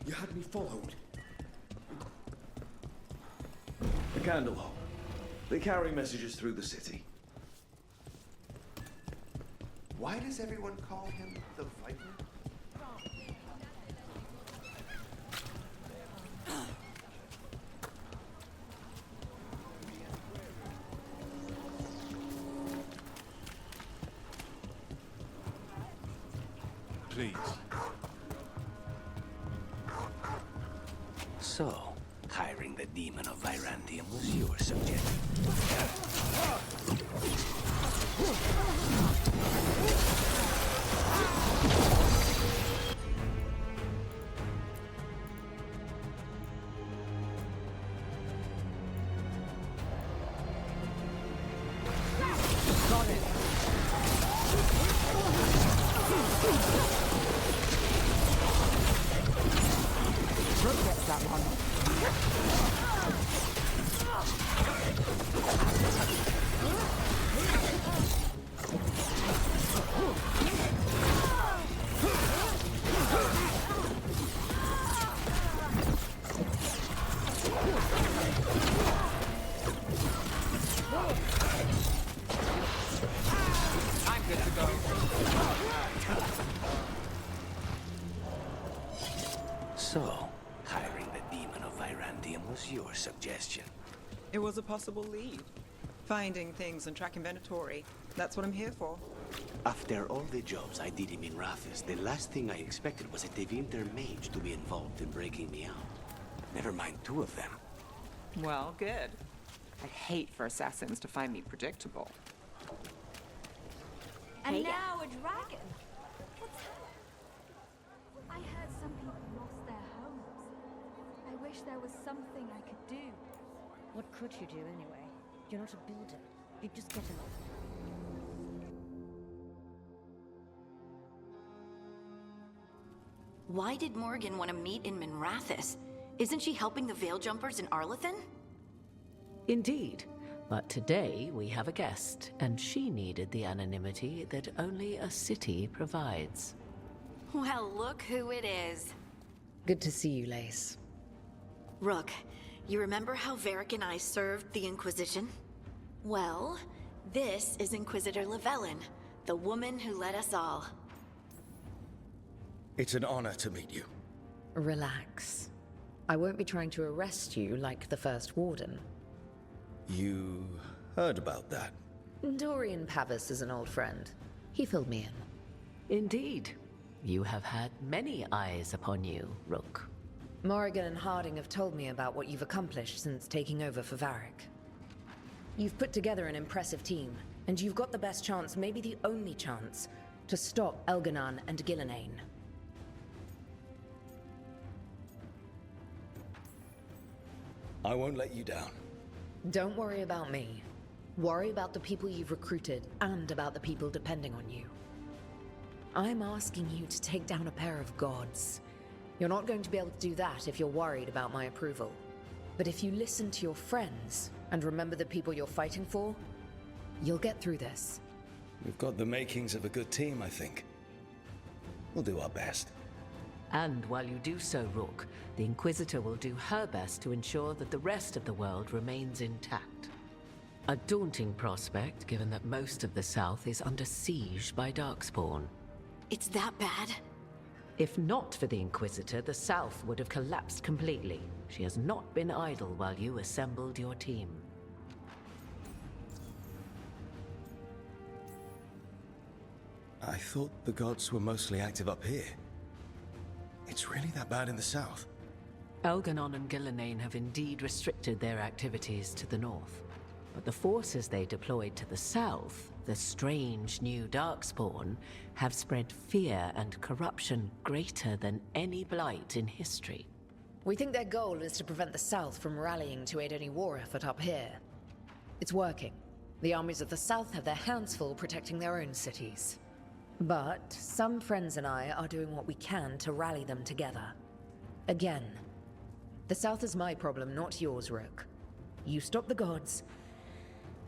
You had me followed. The Candlehold. They carry messages through the city. Why does everyone call him the Viper? Please. So, hiring the demon of Virantium was your subject. So, hiring the demon of Virantium was your suggestion. It was a possible lead. Finding things and tracking Venatori. That's what I'm here for. After all the jobs I did in Minrathis, the last thing I expected was a Tevinter mage to be involved in breaking me out. Never mind two of them. Well, good. I'd hate for assassins to find me predictable. And now a dragon. What's happened? I heard some people lost their homes. I wish there was something I could do. What could you do anyway? You're not a builder. You'd just get along. Why did Morgan want to meet in Minrathis? Isn't she helping the Veil Jumpers in Arlathan? Indeed. But today we have a guest, and she needed the anonymity that only a city provides. Well, look who it is. Good to see you, Lace. Rook, you remember how Varric and I served the Inquisition? Well, this is Inquisitor Llewellyn, the woman who led us all. It's an honor to meet you. Relax. I won't be trying to arrest you like the first warden. You heard about that? Dorian Pavis is an old friend. He filled me in. Indeed. You have had many eyes upon you, Rook. Morrigan and Harding have told me about what you've accomplished since taking over for Varric. You've put together an impressive team, and you've got the best chance, maybe the only chance, to stop Elganon and Gillenane. I won't let you down. Don't worry about me. Worry about the people you've recruited, and about the people depending on you. I'm asking you to take down a pair of gods. You're not going to be able to do that if you're worried about my approval. But if you listen to your friends, and remember the people you're fighting for, you'll get through this. We've got the makings of a good team, I think. We'll do our best. And while you do so, Rook, the Inquisitor will do her best to ensure that the rest of the world remains intact. A daunting prospect, given that most of the South is under siege by Darkspawn. It's that bad? If not for the Inquisitor, the South would have collapsed completely. She has not been idle while you assembled your team. I thought the gods were mostly active up here. It's really that bad in the south? Elganon and Gillenane have indeed restricted their activities to the north. But the forces they deployed to the south, the strange new Darkspawn, have spread fear and corruption greater than any blight in history. We think their goal is to prevent the South from rallying to aid any war effort up here. It's working. The armies of the South have their hands full protecting their own cities. But some friends and I are doing what we can to rally them together. Again, the South is my problem, not yours, Rook. You stop the gods,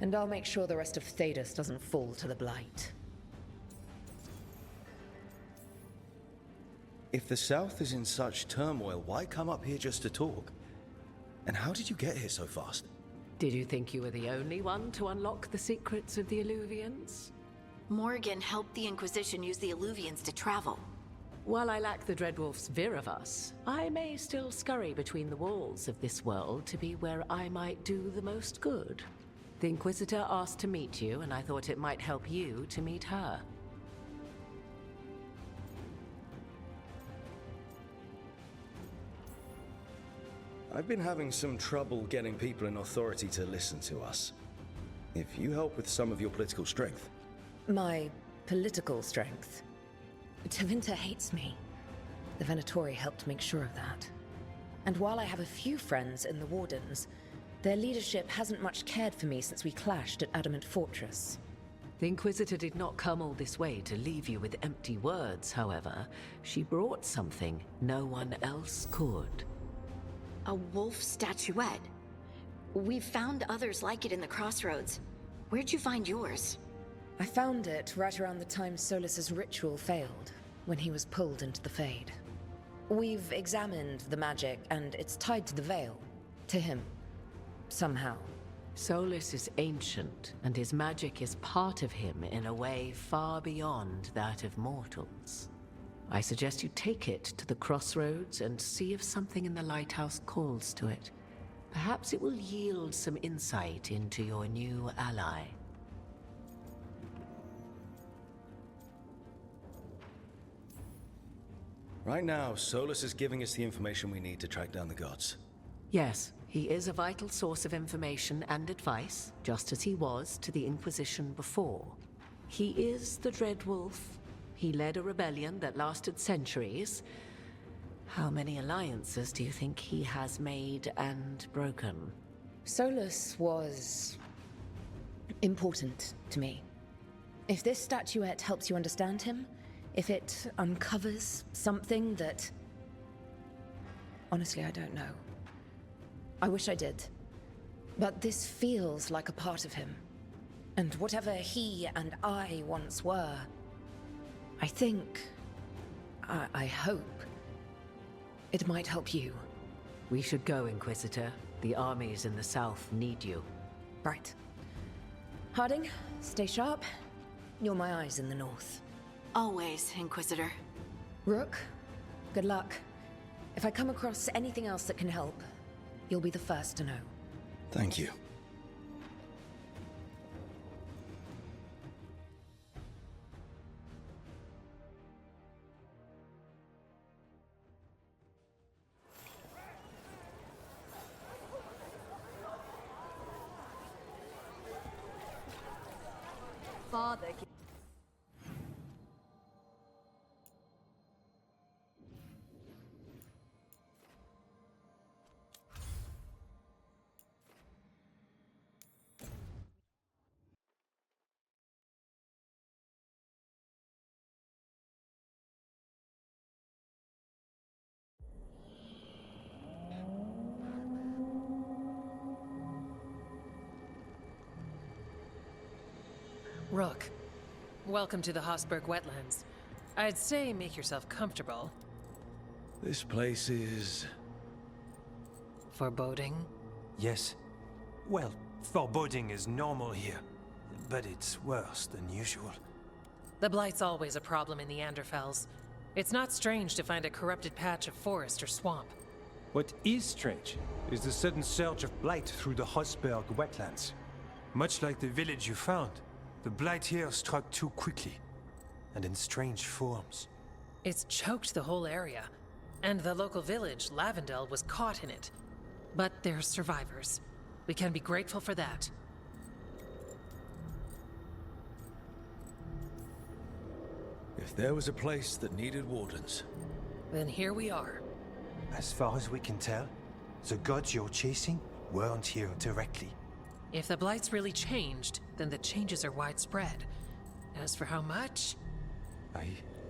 and I'll make sure the rest of Tedas doesn't fall to the blight. If the South is in such turmoil, why come up here just to talk? And how did you get here so fast? Did you think you were the only one to unlock the secrets of the Illuvians? Morgan helped the Inquisition use the Illuvians to travel. While I lack the Dreadwolf's vir of us, I may still scurry between the walls of this world to be where I might do the most good. The Inquisitor asked to meet you, and I thought it might help you to meet her. I've been having some trouble getting people in authority to listen to us. If you help with some of your political strength. My political strength? Tevinter hates me. The Venatori helped make sure of that. And while I have a few friends in the Wardens, their leadership hasn't much cared for me since we clashed at Adamant Fortress. The Inquisitor did not come all this way to leave you with empty words, however. She brought something no one else could. A wolf statuette. We've found others like it in the crossroads. Where'd you find yours? I found it right around the time Solus's ritual failed, when he was pulled into the Fade. We've examined the magic, and it's tied to the Veil. To him. Somehow. Solus is ancient, and his magic is part of him in a way far beyond that of mortals. I suggest you take it to the crossroads and see if something in the lighthouse calls to it. Perhaps it will yield some insight into your new ally. Right now, Solus is giving us the information we need to track down the gods. Yes, he is a vital source of information and advice, just as he was to the Inquisition before. He is the Dreadwolf. He led a rebellion that lasted centuries. How many alliances do you think he has made and broken? Solus was important to me. If this statuette helps you understand him, if it uncovers something that... Honestly, I don't know. I wish I did. But this feels like a part of him. And whatever he and I once were, I think... I hope... it might help you. We should go, Inquisitor. The armies in the south need you. Right. Harding, stay sharp. You're my eyes in the north. Always, Inquisitor. Rook, good luck. If I come across anything else that can help, you'll be the first to know. Thank you. Father. Rook, welcome to the Hosberg wetlands. I'd say make yourself comfortable. This place is... Foreboding? Yes. Well, foreboding is normal here, but it's worse than usual. The Blight's always a problem in the Anderfels. It's not strange to find a corrupted patch of forest or swamp. What is strange is the sudden surge of blight through the Hosberg wetlands. Much like the village you found, the blight here struck too quickly, and in strange forms. It's choked the whole area, and the local village, Lavendel, was caught in it. But they're survivors. We can be grateful for that. If there was a place that needed wardens... Then here we are. As far as we can tell, the gods you're chasing weren't here directly. If the Blight's really changed, then the changes are widespread. As for how much...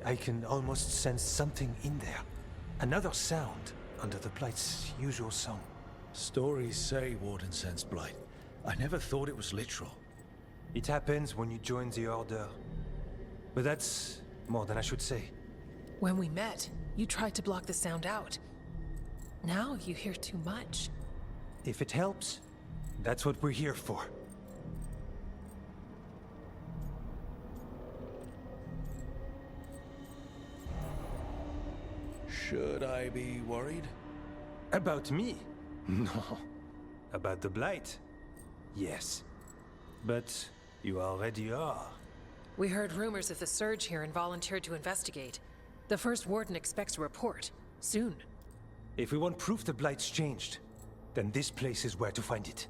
I can almost sense something in there. Another sound under the Blight's usual song. Stories say Warden sensed blight. I never thought it was literal. It happens when you join the Order. But that's more than I should say. When we met, you tried to block the sound out. Now you hear too much. If it helps, that's what we're here for. Should I be worried? About me? No. About the Blight? Yes. But you already are. We heard rumors of the surge here and volunteered to investigate. The first warden expects a report. Soon. If we want proof the Blight's changed, then this place is where to find it.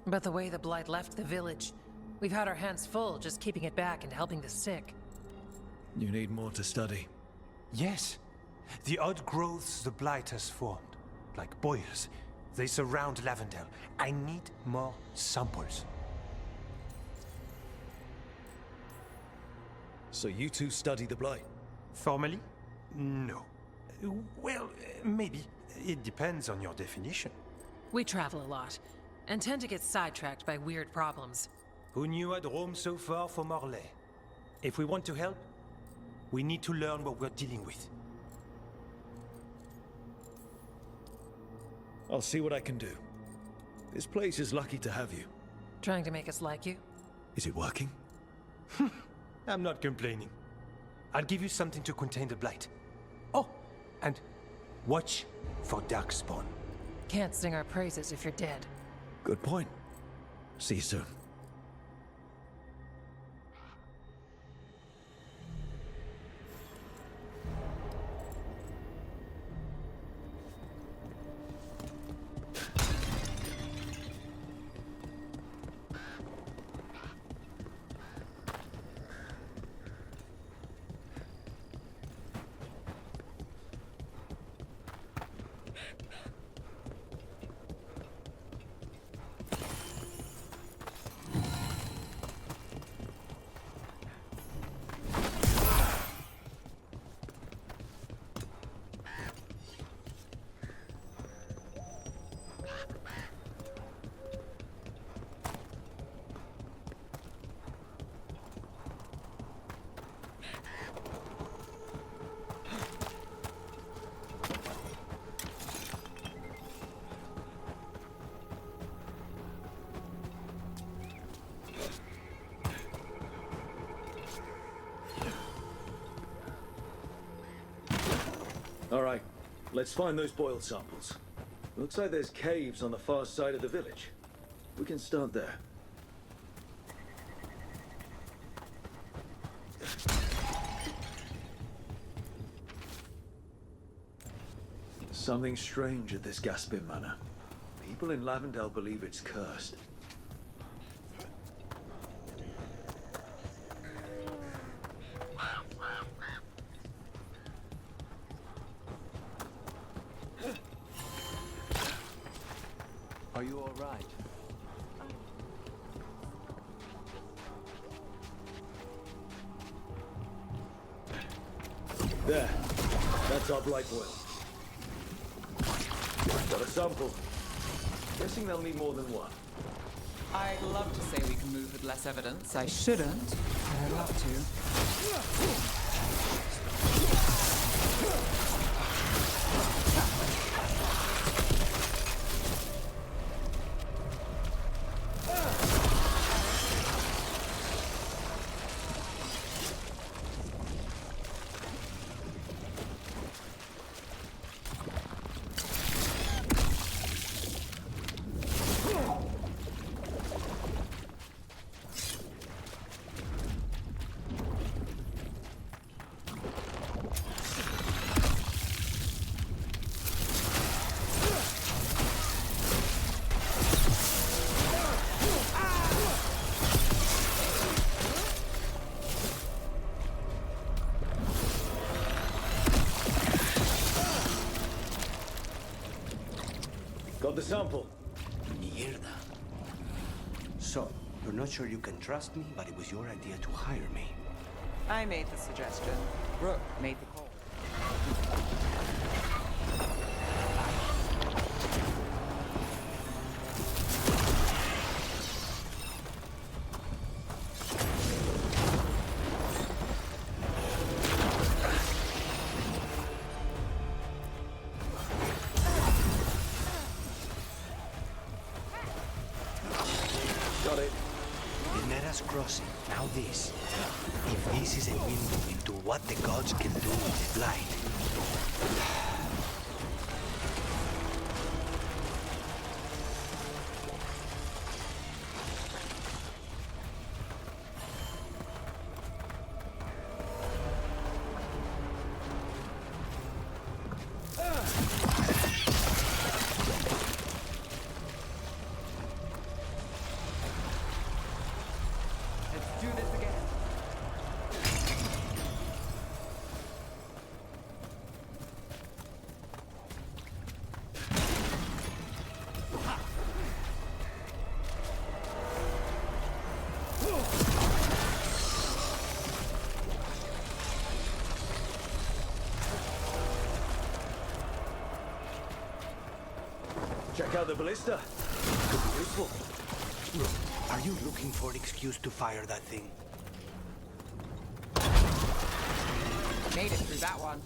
But the way the Blight left the village, we've had our hands full just keeping it back and helping the sick. You need more to study. Yes. The odd growths the Blight has formed, like boils, they surround Lavendel. I need more samples. So you two study the Blight? Formally? No. Well, maybe. It depends on your definition. We travel a lot, and tend to get sidetracked by weird problems. Who knew I'd roam so far from Orlais? If we want to help, we need to learn what we're dealing with. I'll see what I can do. This place is lucky to have you. Trying to make us like you? Is it working? I'm not complaining. I'll give you something to contain the Blight. Oh, and watch for Darkspawn. Can't sing our praises if you're dead. Good point. See you soon. All right, let's find those boiled samples. Looks like there's caves on the far side of the village. We can start there. Something strange at this Gaspin manor. People in Lavendel believe it's cursed. Are you all right? There. That's our blight boil. Got a sample. Guessing they'll need more than one. I'd love to say we can move with less evidence. I shouldn't, but I'd love to. Got the sample. Mierda. So, you're not sure you can trust me, but it was your idea to hire me. I made the suggestion. Brooke made the call. crossing. Now this. If this is a window into what the gods can do with the blight. Check out the ballista. Could be useful. Are you looking for an excuse to fire that thing? Made it through that one.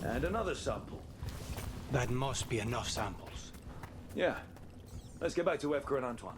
And another sample. That must be enough samples. Yeah. Let's get back to Efka and Antoine.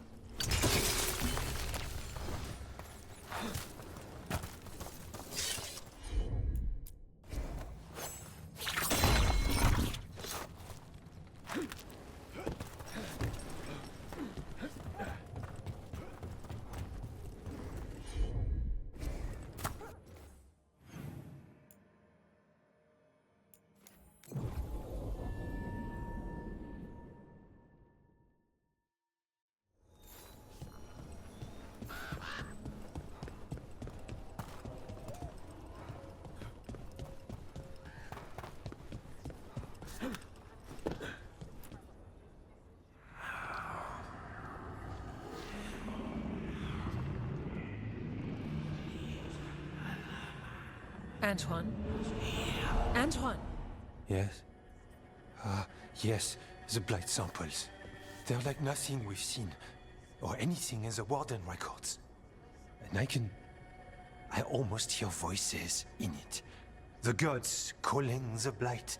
Antoine? Antoine! Yes? Yes, the blight samples. They're like nothing we've seen, or anything in the Warden records. And I almost hear voices in it. The gods calling the blight.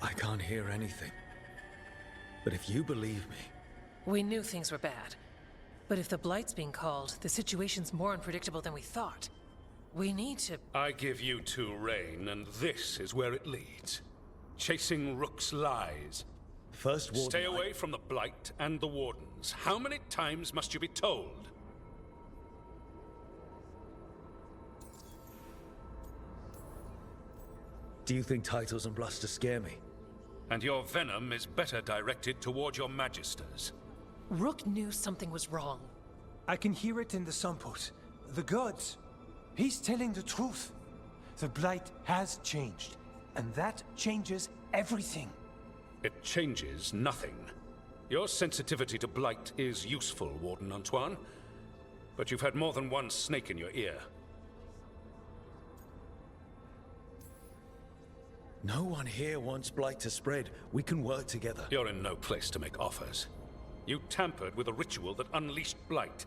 I can't hear anything. But if you believe me... We knew things were bad. But if the Blight's being called, the situation's more unpredictable than we thought. We need to... I give you two reign, and this is where it leads. Chasing Rook's lies. First Warden... Stay away from the Blight and the Wardens. How many times must you be told? Do you think titles and bluster scare me? And your venom is better directed toward your magisters. Rook knew something was wrong. I can hear it in the samples. The gods. He's telling the truth. The blight has changed, and that changes everything. It changes nothing. Your sensitivity to blight is useful, Warden Antoine. But you've had more than one snake in your ear. No one here wants blight to spread. We can work together. You're in no place to make offers. You tampered with a ritual that unleashed blight.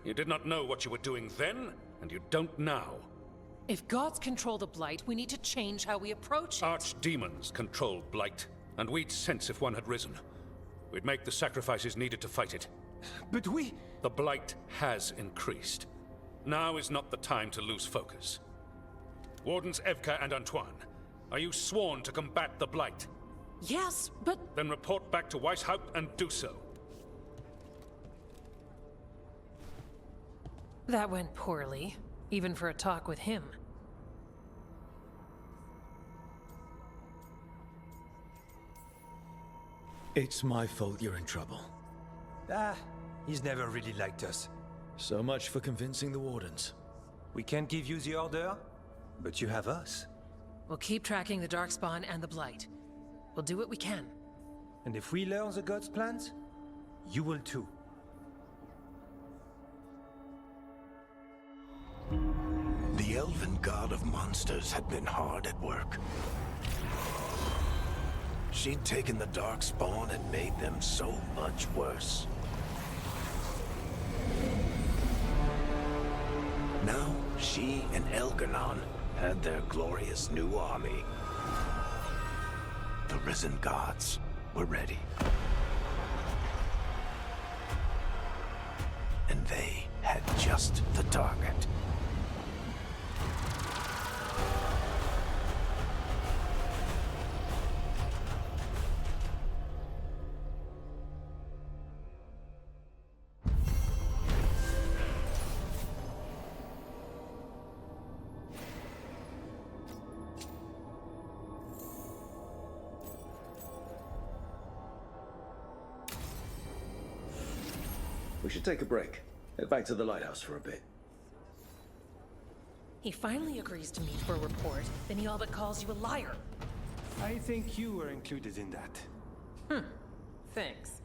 You did not know what you were doing then, and you don't now. If gods control the Blight, we need to change how we approach it. Archdemons control blight, and we'd sense if one had risen. We'd make the sacrifices needed to fight it. But we... The blight has increased. Now is not the time to lose focus. Wardens Evka and Antoine, are you sworn to combat the blight? Yes, but... Then report back to Weishaupt and do so. That went poorly, even for a talk with him. It's my fault you're in trouble. He's never really liked us. So much for convincing the Wardens. We can't give you the order, but you have us. We'll keep tracking the Darkspawn and the Blight. We'll do what we can. And if we learn the gods' plans, you will too. The elven god of monsters had been hard at work. She'd taken the Darkspawn and made them so much worse. Now, she and Elganon had their glorious new army. The risen gods were ready. And they had just the target. We should take a break. Head back to the lighthouse for a bit. He finally agrees to meet for a report, then he all but calls you a liar. I think you were included in that. Thanks.